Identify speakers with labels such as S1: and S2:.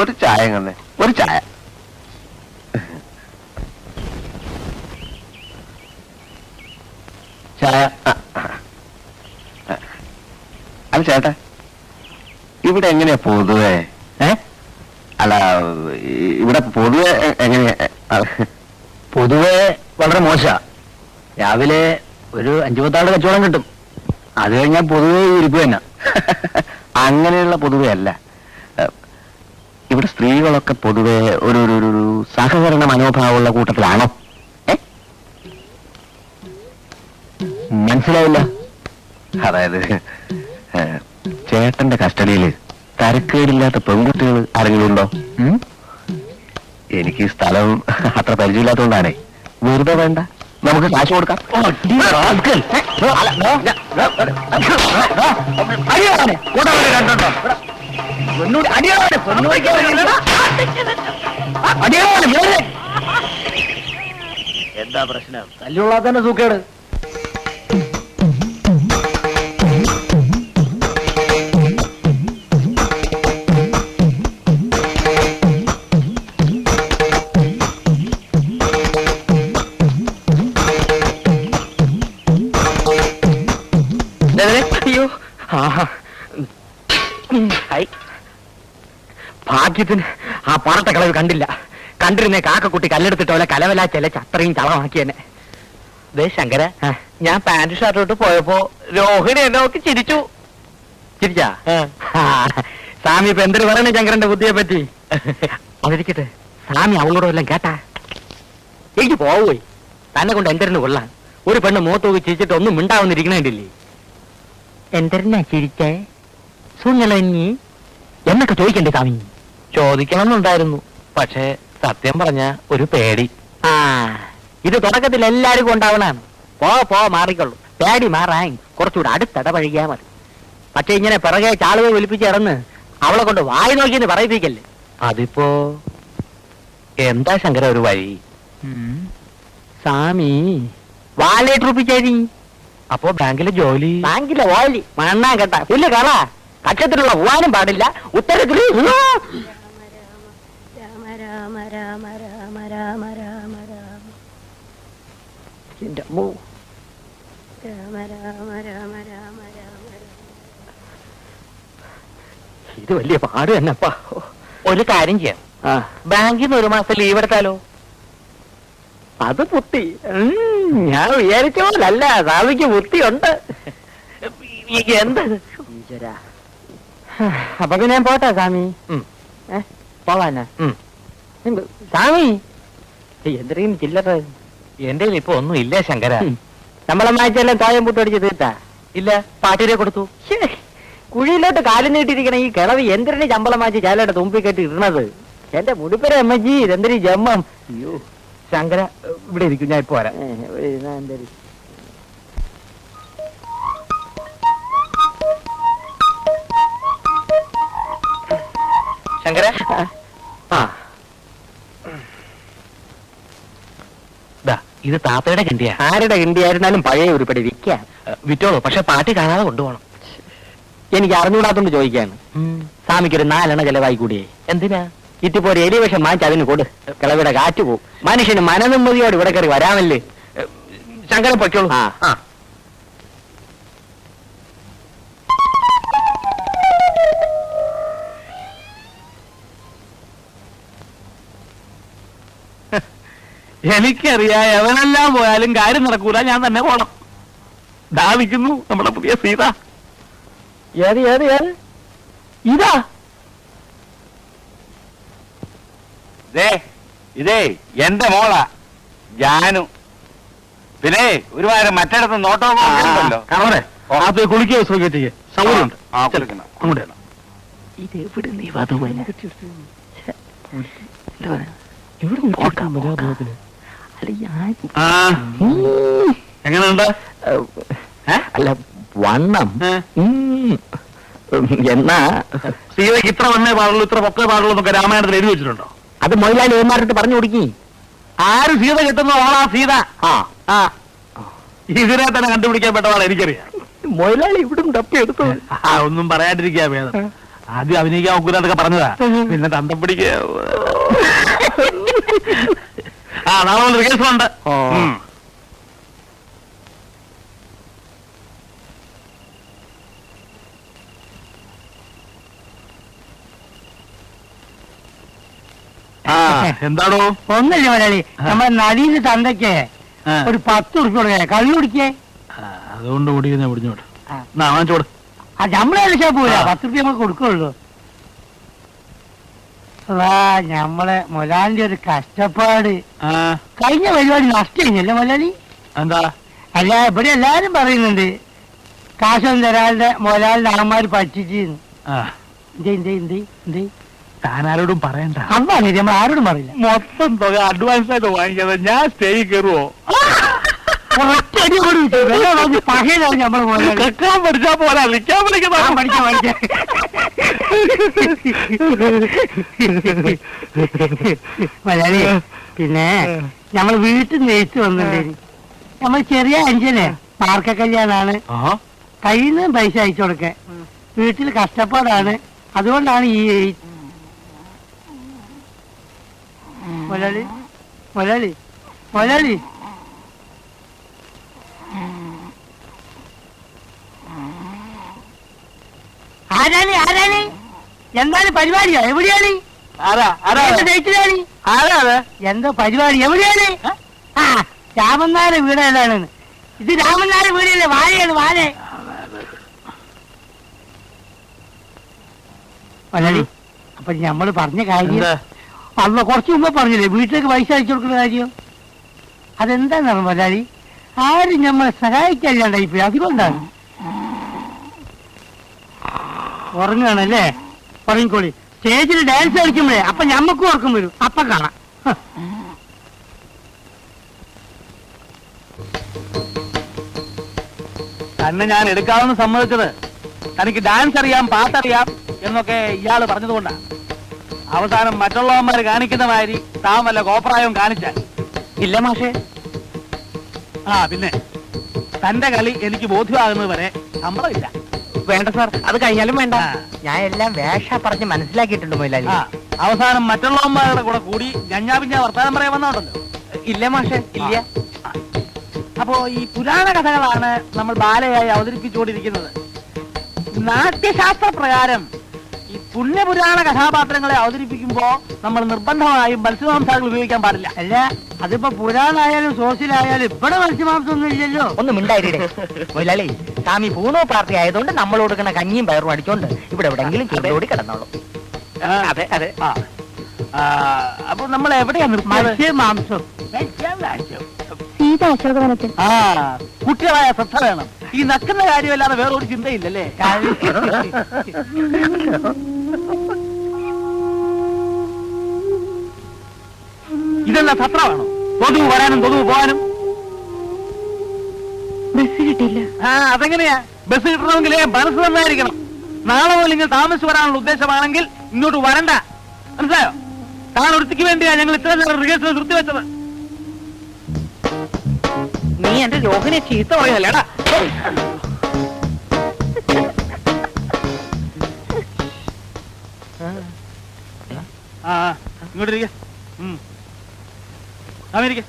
S1: ഒരു ചായ കണ്ണേ, ഒരു ചായ. ചായ. അല്ല ചേട്ടാ, ഇവിടെ എങ്ങനെയാ പൊതുവേ? അല്ല, ഇവിടെ പൊതുവെ എങ്ങനെയാ?
S2: പൊതുവെ വളരെ മോശ. രാവിലെ ഒരു 5-10 ആളുടെ കച്ചവടം കിട്ടും. അത് കഴിഞ്ഞാൽ പൊതുവെ ഇരിപ്പ് തന്നെ.
S1: അങ്ങനെയുള്ള പൊതുവെ അല്ല. ഇവിടെ സ്ത്രീകളൊക്കെ പൊതുവെ ഒരു സഹകരണ മനോഭാവമുള്ള കൂട്ടത്തിലാണോ?
S2: മനസ്സിലായില്ല.
S1: അതായത് ചേട്ടന്റെ കസ്റ്റഡിയിൽ തരക്കേടില്ലാത്ത പെൺകുട്ടികൾ ആരെങ്കിലും ഉണ്ടോ? എനിക്ക് ഈ സ്ഥലം അത്ര പരിചയമില്ലാത്തതുകൊണ്ടാണേ. വെറുതെ വേണ്ട, നമുക്ക് കാശ് കൊടുക്കാം.
S2: എന്താ പ്രശ്നം? തല്ലുള്ള തന്നെ സൂക്കേട്. ഭാഗ്യത്തിന് ആ പാറട്ട കളവ് കണ്ടില്ല. കണ്ടിരുന്നേ കാക്കക്കുട്ടി കല്ലെടുത്തിട്ടോലെ കലവല ചെലച്ച് അത്രയും ചളമാക്കിയെന്നെ. ദേ ശങ്കര, ഞാൻ പാന്റ് ഷർട്ട് പോയപ്പോ രോഹിണി എന്നെ നോക്കി ചിരിച്ചു. ചിരിച്ചാ? സ്വാമി ഇപ്പൊ എന്തൊരു പറയണേ ശങ്കരന്റെ ബുദ്ധിയെ പറ്റി? അതിരിക്കട്ടെ, സ്വാമി അവളോട് വല്ലതും കേട്ടാ? എനിക്ക് പോവുകയി തന്നെ കൊണ്ട് എന്തരന് കൊള്ളാൻ. ഒരു പെണ്ണ് മുഖത്ത് നോക്കി ചിരിച്ചിട്ട് ഒന്നും മിണ്ടാവുന്നിരിക്കണേണ്ടില്ലേ? എന്തരനാ ചിരിച്ചേ? സുങ്ങളി എന്നൊക്കെ ചോദിക്കണ്ടേ സ്വാമി? ചോദിക്കണമെന്നുണ്ടായിരുന്നു, പക്ഷേ സത്യം പറഞ്ഞ ഒരു പേടി. ഇത് തുടക്കത്തിൽ എല്ലാവർക്കും ഉണ്ടാവണാണ്. പോ മാറിക്കൊള്ളു. പേടി മാറാൻ കുറച്ചുകൂടെ അടുത്തിടപഴകിയാ മതി. പക്ഷെ ഇങ്ങനെ പിറകെ ചാളുകൾ വിളിപ്പിച്ച് ഇറന്ന് അവളെ കൊണ്ട് വായി നോക്കിയെന്ന് പറയിപ്പിക്കല്ലേ.
S1: അതിപ്പോ എന്താ ശങ്കര ഒരു വഴി?
S2: സ്വാമി വാലേറ്റ് റുപ്പിച്ചേരി.
S1: അപ്പോ ബാങ്കിലെ ജോലി?
S2: ബാങ്കിലെ ഓലി മണ്ണാൻ കേട്ട പുല്ല് കള. കക്ഷത്തിലുള്ള പോവാനും പാടില്ല. ഉത്തരത്തിൽ ഇത് വലിയ പാട് തന്നെപ്പാ.
S1: ഒരു കാര്യം ചെയ്യാം, ബാങ്കിൽ നിന്ന് 1 മാസം ലീവ് എടുത്താലോ?
S2: അത് ബുദ്ധി. ഞാൻ വിചാരിച്ച പോലല്ല, സ്വാമിക്ക് ബുദ്ധിയുണ്ട്.
S1: എന്തത്?
S2: അപ്പൊ പിന്നെ ഞാൻ പോട്ടെ സ്വാമി. പോവാനാ സ്വാമി? എന്തെങ്കിലും ചില്ലറ
S1: എന്റെ ഇപ്പൊ ഒന്നും ഇല്ല ശങ്കര.
S2: നമ്മളെ മാച്ചെല്ലാം തോയം പുട്ടടിച്ച് തീർത്താ?
S1: ഇല്ല, പാട്ടിനെ കൊടുത്തു.
S2: കുഴിയിലോട്ട് കാലം നീട്ടിയിരിക്കണ ഈ കിളവി എന്തിനാണ് ശമ്പളം മാറ്റി ചാലയുടെ തുമ്പി കെട്ടി ഇടണത്? എന്റെ മുടിപ്പര അമ്മജി ഇതെന്തൊരു ജമ്മം. അയ്യോ
S1: ശങ്കര, ഇവിടെ ഇരിക്കും, ഞാൻ ഇപ്പൊ വരാം. ശങ്കര, ഇത് താത്തയുടെ കിണ്ടിയാ.
S2: ആരുടെ കിണ്ടിയായിരുന്നാലും പഴയ ഉരുപ്പടി വിൽക്കാം.
S1: വിറ്റോളൂ, പക്ഷെ പാട്ടി കാണാതെ കൊണ്ടുപോകണം.
S2: എനിക്ക് അറിഞ്ഞൂടാത്തോണ്ട് ചോദിക്കാണ്. സ്വാമിക്കൊരു 4 എണ്ണ ചെലവായി കൂടിയേ.
S1: എന്തിനാ?
S2: ഇത്തിപ്പോ ഒരു എലിവേഷം വാങ്ങിച്ച് അതിന് കൊടു. കിളവിടെ കാറ്റ് പോവും. മനുഷ്യന് മനനിമ്മതിയോട് ഇവിടെ കയറി വരാമല്ലേ.
S1: ശങ്കരൻ പൊയ്ക്കോളൂ. എനിക്കറിയാം, എവനെല്ലാം പോയാലും കാര്യം നടക്കൂല, ഞാൻ തന്നെ പോണം. ദാവിക്കുന്നു നമ്മുടെ പുതിയ സീത.
S2: ഏത് ഇതാ?
S1: ഇതേ എന്റെ മോളാ ജാനു. പിന്നെ ഒരു വാരം മറ്റിടത്ത് നോട്ടോ കുളിക്കുക സൗകര്യം സൗകര്യമുണ്ട്. അങ്ങോട്ട്
S2: ഇത് എവിടെ നീ വധുവനെ
S1: എങ്ങനെയുണ്ട്?
S2: അല്ല വണ്ണം എന്നാ
S1: സീതയ്ക്ക് ഇത്ര വണ്ണേ പാടുള്ളൂ, ഇത്ര പൊക്കേ പാടുള്ളൂ എന്നൊക്കെ രാമായണത്തിൽ എഴുതി വെച്ചിട്ടുണ്ടോ?
S2: അത് മൊയിലാളി ഏമാരിട്ട് പറഞ്ഞു കൊടുക്കി.
S1: ആര് സീത കിട്ടുന്ന ആളാ സീത. ഇതിനെ തന്നെ കണ്ടുപിടിക്കാൻ പെട്ട ആളെ എനിക്കറിയാം.
S2: മൊയിലാളി ഇവിടും തപ്പി എടുത്തു.
S1: ഒന്നും പറയാണ്ടിരിക്കാ ഭേദം. ആദ്യം അഭിനയിക്കാൻ ഒക്കൂലൊക്കെ പറഞ്ഞതാ, പിന്നെ തന്തം പിടിക്ക. ആ, നാളെ റിഹേഴ്സലുണ്ട്. എന്താണോ?
S3: ഒന്നല്ലേ മലയാളി, നമ്മുടെ നടീന്റെ തന്തയ്ക്ക് ഒരു 10 ഉറുപ്പ് കൊടുക്കേ, കള്ളു കുടിക്കേ.
S1: അതുകൊണ്ട് കുടിക്കുന്ന പിടിഞ്ഞോട്ട് വാങ്ങിച്ചോട്.
S3: നമ്മളെ വിളിച്ചാൽ പോരാ, 10 ഉറുപ്പ് നമ്മൾ കൊടുക്കുള്ളൂ. നമ്മളെ മൊലാലിന്റെ ഒരു കഷ്ടപ്പാട്. കഴിഞ്ഞ പരിപാടി നഷ്ടല്ലേ മൊലാലി?
S1: എന്താ?
S3: അല്ല, ഇവിടെ എല്ലാരും പറയുന്നുണ്ട് കാശൊന്നും തരാളുടെ മൊലാലിന്റെ അമ്മമാര് പറ്റിച്ചെന്ന്.
S1: താനാരോടും പറയണ്ട.
S3: അതാണ് നമ്മൾ ആരോടും പറയില്ല.
S1: മൊത്തം തുക അഡ്വാൻസ് ആയിട്ട് വാങ്ങിക്കാതെ ഞാൻ സ്റ്റേജിൽ കയറുവോ?
S3: പകയിലാണ് നമ്മള്
S1: കേൾക്കാൻ പഠിച്ചാ പോരാ, നിൽക്കാൻ പഠിക്കാം.
S3: മലയാളി, പിന്നെ നമ്മൾ വീട്ടിൽ നെയ്ത്ത് വന്നിട്ടുണ്ട്. നമ്മൾ ചെറിയ അഞ്ചന് പാർക്ക കല്യാണാണ്, കയ്യിൽ നിന്ന് പൈസ അയച്ചു കൊടുക്കേ. വീട്ടിൽ കഷ്ടപ്പാടാണ്, അതുകൊണ്ടാണ് ഈ മലയാളി മലയാളി മലയാളി ആരാണി ആരാണി? എന്താണ് പരിപാടിയോ? എവിടെയാണ്? എന്തോ പരിപാടി? എവിടെയാണ്? ആ, രാമനാര വീട് ഏതാണ്? ഇത് രാമനാര വീടല്ലേ? വാഴയാണ്, വാഴ. മലയാളി, അപ്പൊ ഞമ്മള് പറഞ്ഞ കാര്യം അന്ന് കുറച്ചു മുമ്പ് പറഞ്ഞില്ലേ, വീട്ടിലേക്ക് പൈസ അയച്ചു കൊടുക്കുന്ന കാര്യം. അതെന്താണെന്ന് മലയാളി, ആരും നമ്മളെ സഹായിക്കല്ലാണ്ടായിപ്പോയി, അതുകൊണ്ടാണ്. ഉറങ്ങുകയാണല്ലേ? ഉറങ്ങിക്കോളി. സ്റ്റേജിൽ ഡാൻസ് കളിക്കുമ്പോഴേ അപ്പൊ ഞമ്മക്കും ഉറക്കം വരും, അപ്പൊ കാണാം.
S1: തന്നെ ഞാൻ എടുക്കാമെന്ന് സമ്മതിച്ചത് തനിക്ക് ഡാൻസ് അറിയാം, പാട്ടറിയാം എന്നൊക്കെ ഇയാള് പറഞ്ഞതുകൊണ്ടാ. അവസാനം മറ്റുള്ളവന്മാര് കാണിക്കുന്ന മാതിരി താൻ വല്ല കോപ്രായവും കാണിച്ചാൽ
S2: ഇല്ല മാഷേ.
S1: പിന്നെ തന്റെ കളി എനിക്ക് ബോധ്യമാകുന്നത് വരെ സമ്മതമില്ല.
S2: വേണ്ട സാർ, അത് കഴിഞ്ഞാലും വേണ്ട. ഞാൻ എല്ലാം വേഷ പറഞ്ഞ് മനസ്സിലാക്കിയിട്ടുണ്ട് മൊയിലാലി.
S1: അവസാനം മറ്റുള്ളവന്മാരുടെ കൂടെ കൂടി ഞഞ്ഞാപിഞ്ഞ വർത്താനം പറയാൻ വന്നോണ്ടല്ലോ.
S2: ഇല്ല മാഷേ, ഇല്ല.
S1: അപ്പോ ഈ പുരാണ കഥകളാണ് നമ്മൾ ബാലയായി അവതരിപ്പിച്ചുകൊണ്ടിരിക്കുന്നത്. നാട്യശാസ്ത്ര പ്രകാരം ഈ പുണ്യപുരാണ കഥാപാത്രങ്ങളെ അവതരിപ്പിക്കുമ്പോ നമ്മൾ നിർബന്ധമായും മത്സ്യമാംസാദികൾ ഉപയോഗിക്കാൻ പാടില്ല.
S3: അല്ല, അതിപ്പോ പുരാണായാലും സോസിലായാലും ഇവിടെ മത്സ്യമാംസം ഒന്നും ഇല്ലല്ലോ.
S2: ഒന്നും മിണ്ടായിരേ മൊയിലാളി. സ്വാമി പൂണോ പാർട്ടി ആയതുകൊണ്ട് നമ്മൾ കൊടുക്കുന്ന കഞ്ഞിയും പയറും അടിച്ചോണ്ട് ഇവിടെ എവിടെയെങ്കിലും ചൂടോടി കിടന്നോളൂ.
S1: അതെ അതെ. അപ്പൊ നമ്മൾ എവിടെയാ
S3: മത്സ്യമാംസം?
S1: കുട്ടികളായ ശ്രദ്ധ വേണം. ഈ നക്കുന്ന കാര്യമല്ലാതെ വേറൊരു ചിന്തയില്ലല്ലേ? ഇതെല്ലാം സത്രമാണോ? തൊതുവ് വരാനും തൊതുവ് പോകാനും
S4: ബസ് കിട്ടില്ല.
S1: അതെങ്ങനെയാ? ബസ് കിട്ടണമെങ്കിൽ മനസ്സ് നന്നായിരിക്കണം. നാളെ മുതൽ നിങ്ങൾ താമസിച്ച് വരാനുള്ള ഉദ്ദേശമാണെങ്കിൽ ഇങ്ങോട്ട് വരണ്ട, മനസ്സിലായോ? താൻ ഒരുത്തിക്ക് വേണ്ടിയാ ഞങ്ങൾ ഇത്ര നേരം റിഹേഴ്സൽ നിർത്തിവെച്ചത്.
S2: നീ എന്റെ രോഹിനെ ചീത്ത പറയല്ലേടാ.
S1: ഇങ്ങോട്ട് ഇരിക്ക. അമേരിക്ക